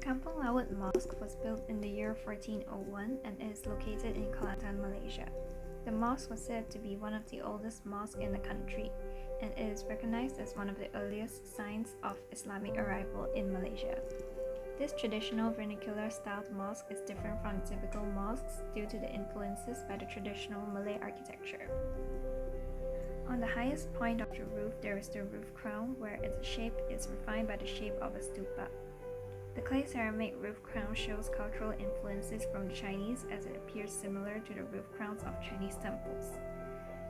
Kampung Laut Mosque was built in the year 1401 and is located in Kelantan, Malaysia. The mosque was said to be one of the oldest mosques in the country and is recognized as one of the earliest signs of Islamic arrival in Malaysia. This traditional vernacular-styled mosque is different from typical mosques due to the influences by the traditional Malay architecture. On the highest point of the roof, there is the roof crown, where its shape is refined by the shape of a stupa. The clay ceramic roof crown shows cultural influences from the Chinese, as it appears similar to the roof crowns of Chinese temples.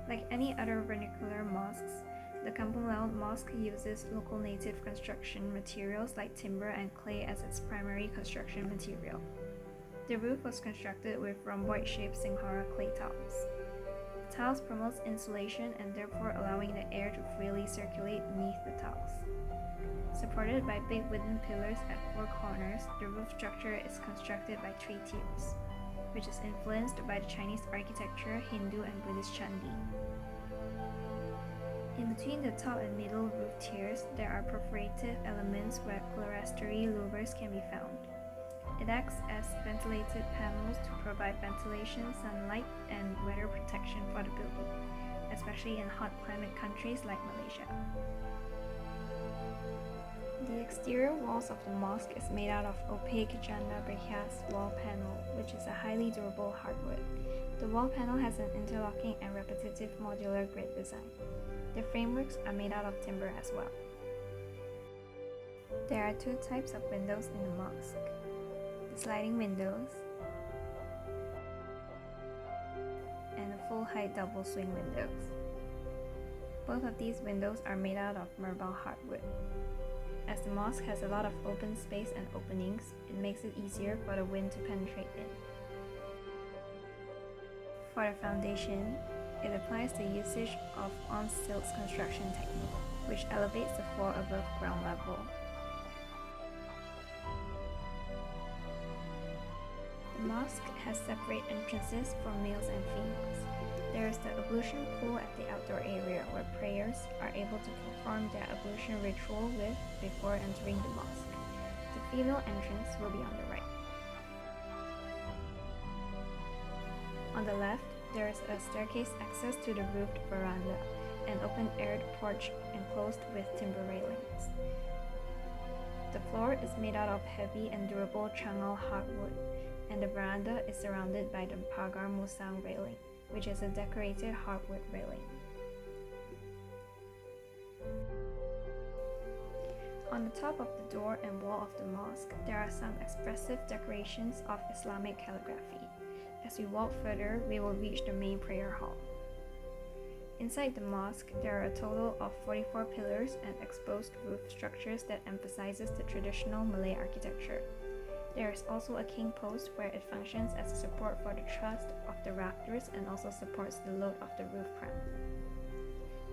Like any other vernacular mosques, the Kampung Laut Mosque uses local native construction materials like timber and clay as its primary construction material. The roof was constructed with rhomboid-shaped Singhara clay tiles. The tiles promotes insulation and therefore allowing the air to freely circulate beneath the tiles. Supported by big wooden pillars at four corners, the roof structure is constructed by 3 tiers, which is influenced by the Chinese architecture, Hindu and Buddhist Chandi. In between the top and middle roof tiers, there are perforative elements where clerestory louvers can be found. It acts as ventilated panels to provide ventilation, sunlight, and weather protection for the building, especially in hot climate countries like Malaysia. The exterior walls of the mosque is made out of opaque janda berhias wall panel, which is a highly durable hardwood. The wall panel has an interlocking and repetitive modular grid design. The frameworks are made out of timber as well. There are 2 types of windows in the mosque: the sliding windows and the full-height double swing windows. Both of these windows are made out of marble hardwood. As the mosque has a lot of open space and openings, it makes it easier for the wind to penetrate in. For the foundation, it applies the usage of on-stilts construction technique, which elevates the floor above ground level. The mosque has separate entrances for males and females. There is the ablution pool at the outdoor area where prayers are able to perform their ablution ritual with before entering the mosque. The female entrance will be on the right. On the left, there is a staircase access to the roofed veranda, an open-aired porch enclosed with timber railings. The floor is made out of heavy and durable Changal hardwood, and the veranda is surrounded by the pagar musang railing, which is a decorated hardwood railing. On the top of the door and wall of the mosque, there are some expressive decorations of Islamic calligraphy. As we walk further, we will reach the main prayer hall. Inside the mosque, there are a total of 44 pillars and exposed roof structures that emphasizes the traditional Malay architecture. There is also a king post where it functions as a support for the truss of the rafters and also supports the load of the roof crown.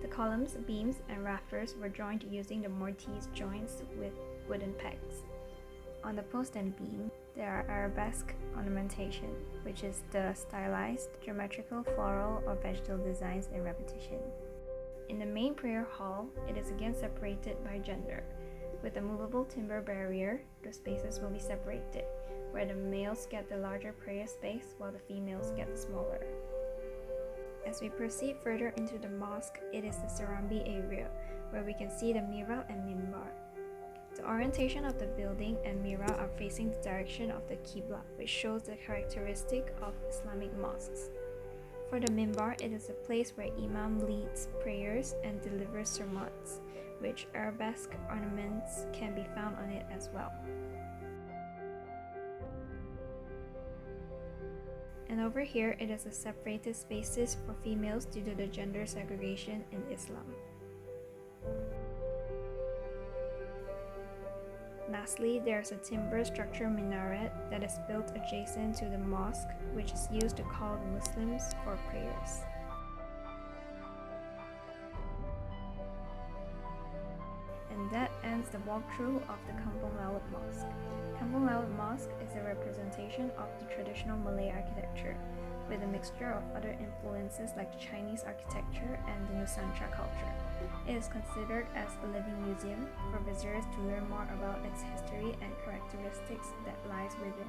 The columns, beams, and rafters were joined using the mortise joints with wooden pegs. On the post and beam, there are arabesque ornamentation, which is the stylized, geometrical, floral, or vegetal designs in repetition. In the main prayer hall, it is again separated by gender. With a movable timber barrier, the spaces will be separated, where the males get the larger prayer space while the females get the smaller. As we proceed further into the mosque, it is the Serambi area, where we can see the mihrab and minbar. The orientation of the building and mihrab are facing the direction of the Qibla, which shows the characteristic of Islamic mosques. For the minbar, it is a place where Imam leads prayers and delivers sermons, which arabesque ornaments can be found on it as well. And over here, it is a separated spaces for females due to the gender segregation in Islam. Lastly, there is a timber structure minaret that is built adjacent to the mosque, which is used to call the Muslims for prayers. And that ends the walkthrough of the Kampung Laut Mosque. Kampung Laut Mosque is a representation of the traditional Malay architecture, with a mixture of other influences like Chinese architecture and the Nusantara culture. It is considered as a living museum for visitors to learn more about its history and characteristics that lies within.